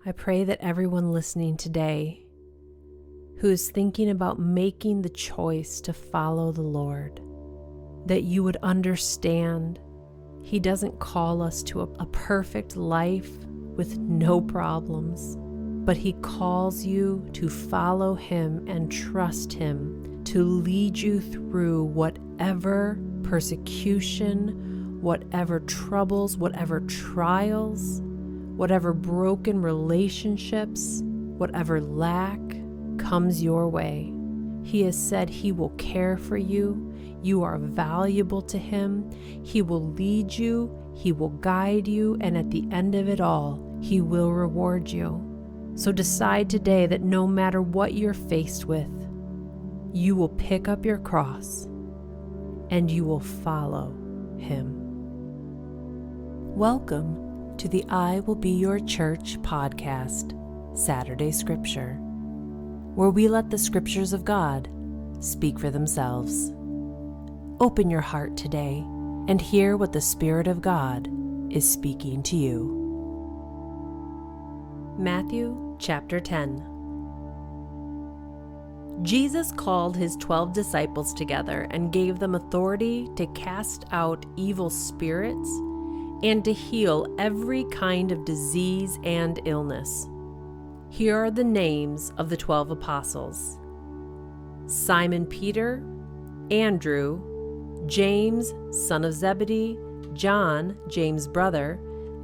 I pray that everyone listening today who is thinking about making the choice to follow the Lord, that you would understand He doesn't call us to a perfect life with no problems, but He calls you to follow Him and trust Him to lead you through whatever persecution, whatever troubles, whatever trials, whatever broken relationships, whatever lack comes your way. He has said He will care for you. You are valuable to Him. He will lead you. He will guide you. And at the end of it all, He will reward you. So decide today that no matter what you're faced with, you will pick up your cross and you will follow Him. Welcome to the I Will Be Your Church podcast, Saturday Scripture, where we let the scriptures of God speak for themselves. Open your heart today and hear what the Spirit of God is speaking to you. Matthew chapter 10. Jesus called His 12 disciples together and gave them authority to cast out evil spirits and to heal every kind of disease and illness. Here are the names of the 12 apostles: Simon Peter, Andrew, James, son of Zebedee, John, James' brother,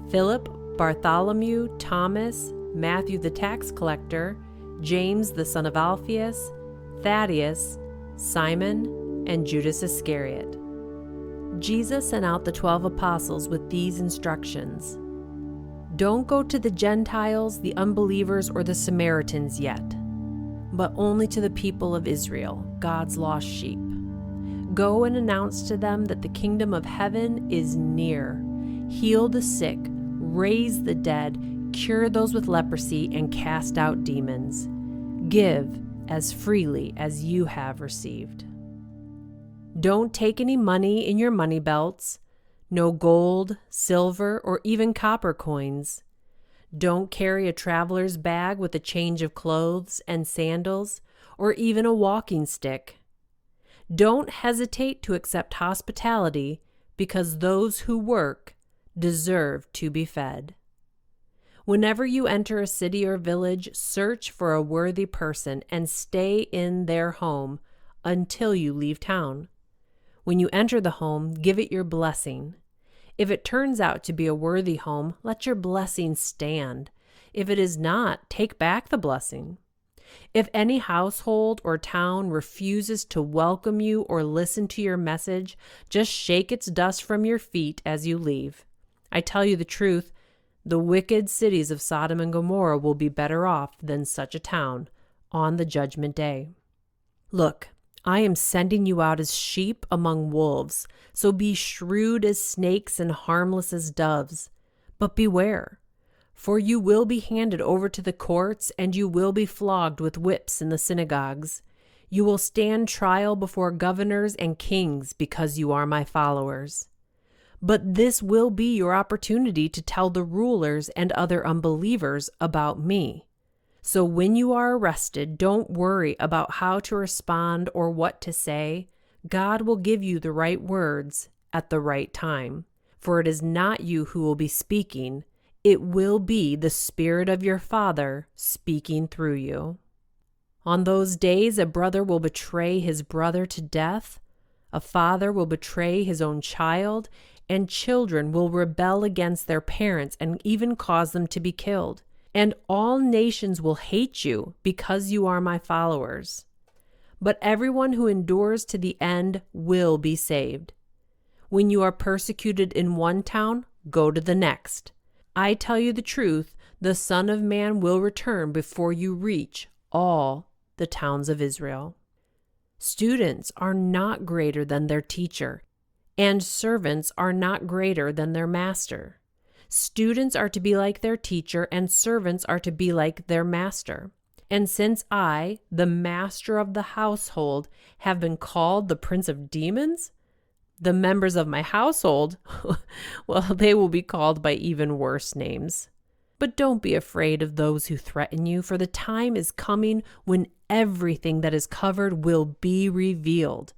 Philip, Bartholomew, Thomas, Matthew the tax collector, James the son of Alphaeus, Thaddeus, Simon, and Judas Iscariot. Jesus sent out the 12 apostles with these instructions: Don't go to the Gentiles, the unbelievers, or the Samaritans yet, but only to the people of Israel, God's lost sheep. Go and announce to them that the kingdom of heaven is near. Heal the sick, raise the dead, cure those with leprosy, and cast out demons. Give as freely as you have received. Don't take any money in your money belts, no gold, silver, or even copper coins. Don't carry a traveler's bag with a change of clothes and sandals, or even a walking stick. Don't hesitate to accept hospitality, because those who work deserve to be fed. Whenever you enter a city or village, search for a worthy person and stay in their home until you leave town. When you enter the home, give it your blessing. If it turns out to be a worthy home, let your blessing stand. If it is not, take back the blessing. If any household or town refuses to welcome you or listen to your message, just shake its dust from your feet as you leave. I tell you the truth, the wicked cities of Sodom and Gomorrah will be better off than such a town on the judgment day. Look, I am sending you out as sheep among wolves, so be shrewd as snakes and harmless as doves. But beware, for you will be handed over to the courts, and you will be flogged with whips in the synagogues. You will stand trial before governors and kings because you are my followers. But this will be your opportunity to tell the rulers and other unbelievers about me. So when you are arrested, don't worry about how to respond or what to say. God will give you the right words at the right time. For it is not you who will be speaking, it will be the Spirit of your Father speaking through you. On those days, a brother will betray his brother to death, a father will betray his own child, and children will rebel against their parents and even cause them to be killed. And all nations will hate you because you are my followers. But everyone who endures to the end will be saved. When you are persecuted in one town, go to the next. I tell you the truth, the Son of Man will return before you reach all the towns of Israel. Students are not greater than their teacher, and servants are not greater than their master. Students are to be like their teacher, and servants are to be like their master. And since I, the master of the household, have been called the prince of demons, the members of my household, well, they will be called by even worse names. But don't be afraid of those who threaten you, for the time is coming when everything that is covered will be revealed,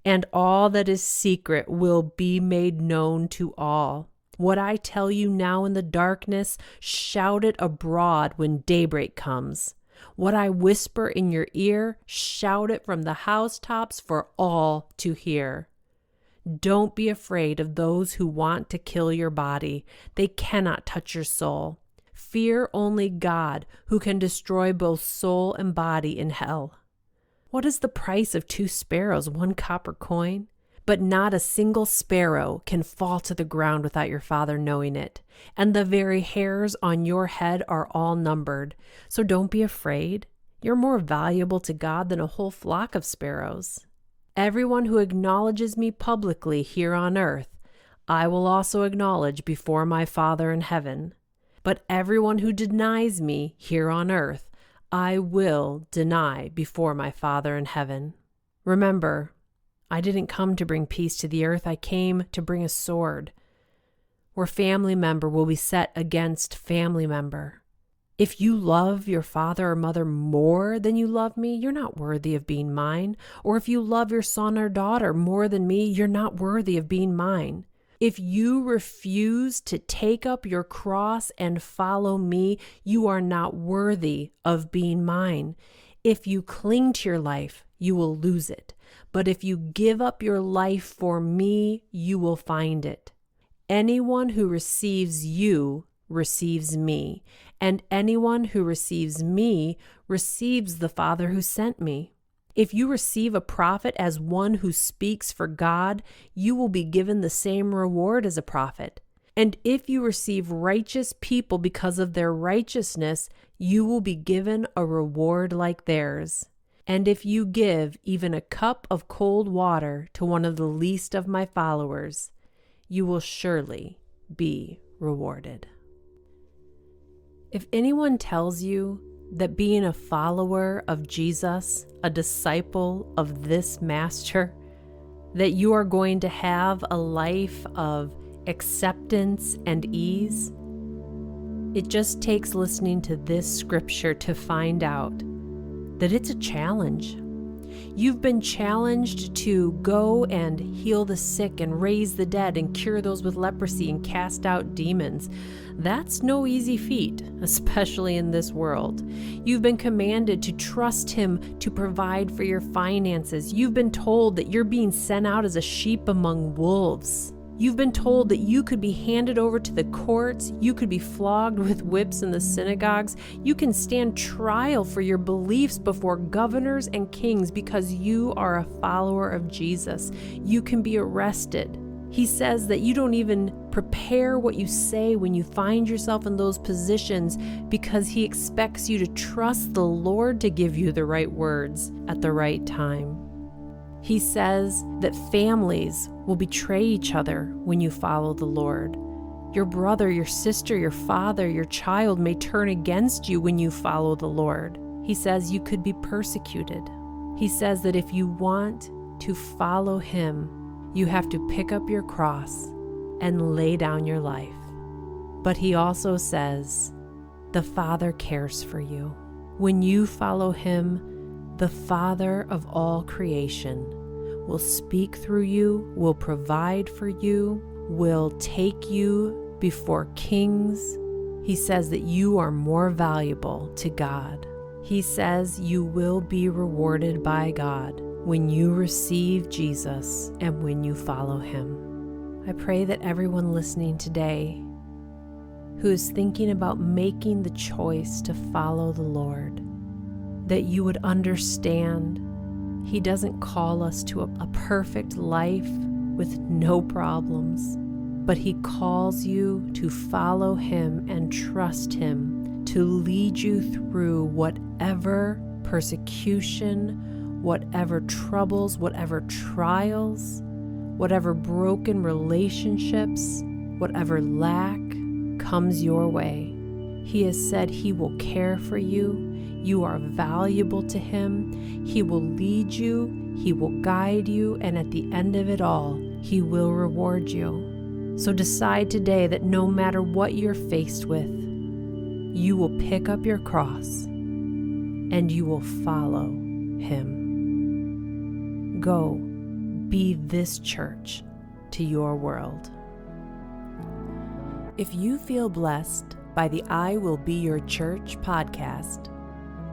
and all that is secret will be made known to all. What I tell you now in the darkness, shout it abroad when daybreak comes. What I whisper in your ear, shout it from the housetops for all to hear. Don't be afraid of those who want to kill your body. They cannot touch your soul. Fear only God, who can destroy both soul and body in hell. What is the price of 2 sparrows, 1 copper coin? But not a single sparrow can fall to the ground without your Father knowing it, and the very hairs on your head are all numbered. So don't be afraid. You're more valuable to God than a whole flock of sparrows. Everyone who acknowledges me publicly here on earth, I will also acknowledge before my Father in heaven. But everyone who denies me here on earth, I will deny before my Father in heaven. Remember, I didn't come to bring peace to the earth. I came to bring a sword, where family member will be set against family member. If you love your father or mother more than you love me, you're not worthy of being mine. Or if you love your son or daughter more than me, you're not worthy of being mine. If you refuse to take up your cross and follow me, you are not worthy of being mine. If you cling to your life, you will lose it. But if you give up your life for me, you will find it. Anyone who receives you receives me, and anyone who receives me receives the Father who sent me. If you receive a prophet as one who speaks for God, you will be given the same reward as a prophet. And if you receive righteous people because of their righteousness, you will be given a reward like theirs. And if you give even a cup of cold water to one of the least of my followers, you will surely be rewarded. If anyone tells you that being a follower of Jesus, a disciple of this master, that you are going to have a life of acceptance and ease, it just takes listening to this scripture to find out that it's a challenge. You've been challenged to go and heal the sick and raise the dead and cure those with leprosy and cast out demons. That's no easy feat, especially in this world. You've been commanded to trust Him to provide for your finances. You've been told that you're being sent out as a sheep among wolves. You've been told that you could be handed over to the courts, you could be flogged with whips in the synagogues, you can stand trial for your beliefs before governors and kings because you are a follower of Jesus. You can be arrested. He says that you don't even prepare what you say when you find yourself in those positions because He expects you to trust the Lord to give you the right words at the right time. He says that families will betray each other when you follow the Lord. Your brother, your sister, your father, your child may turn against you when you follow the Lord. He says you could be persecuted. He says that if you want to follow Him, you have to pick up your cross and lay down your life. But He also says the Father cares for you. When you follow Him, the Father of all creation will speak through you, will provide for you, will take you before kings. He says that you are more valuable to God. He says you will be rewarded by God when you receive Jesus and when you follow Him. I pray that everyone listening today who is thinking about making the choice to follow the Lord, that you would understand He doesn't call us to a perfect life with no problems, but He calls you to follow Him and trust Him to lead you through whatever persecution, whatever troubles, whatever trials, whatever broken relationships, whatever lack comes your way. He has said He will care for you. You are valuable to Him. He will lead you. He will guide you. And at the end of it all, He will reward you. So decide today that no matter what you're faced with, you will pick up your cross and you will follow Him. Go, be this church to your world. If you feel blessed by the I Will Be Your Church podcast,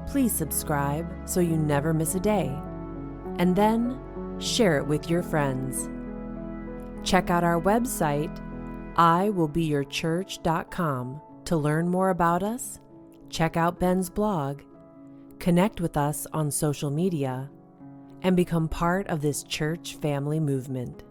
please subscribe so you never miss a day, and then share it with your friends. Check out our website, iwillbeyourchurch.com, to learn more about us, check out Ben's blog, connect with us on social media, and become part of this church family movement.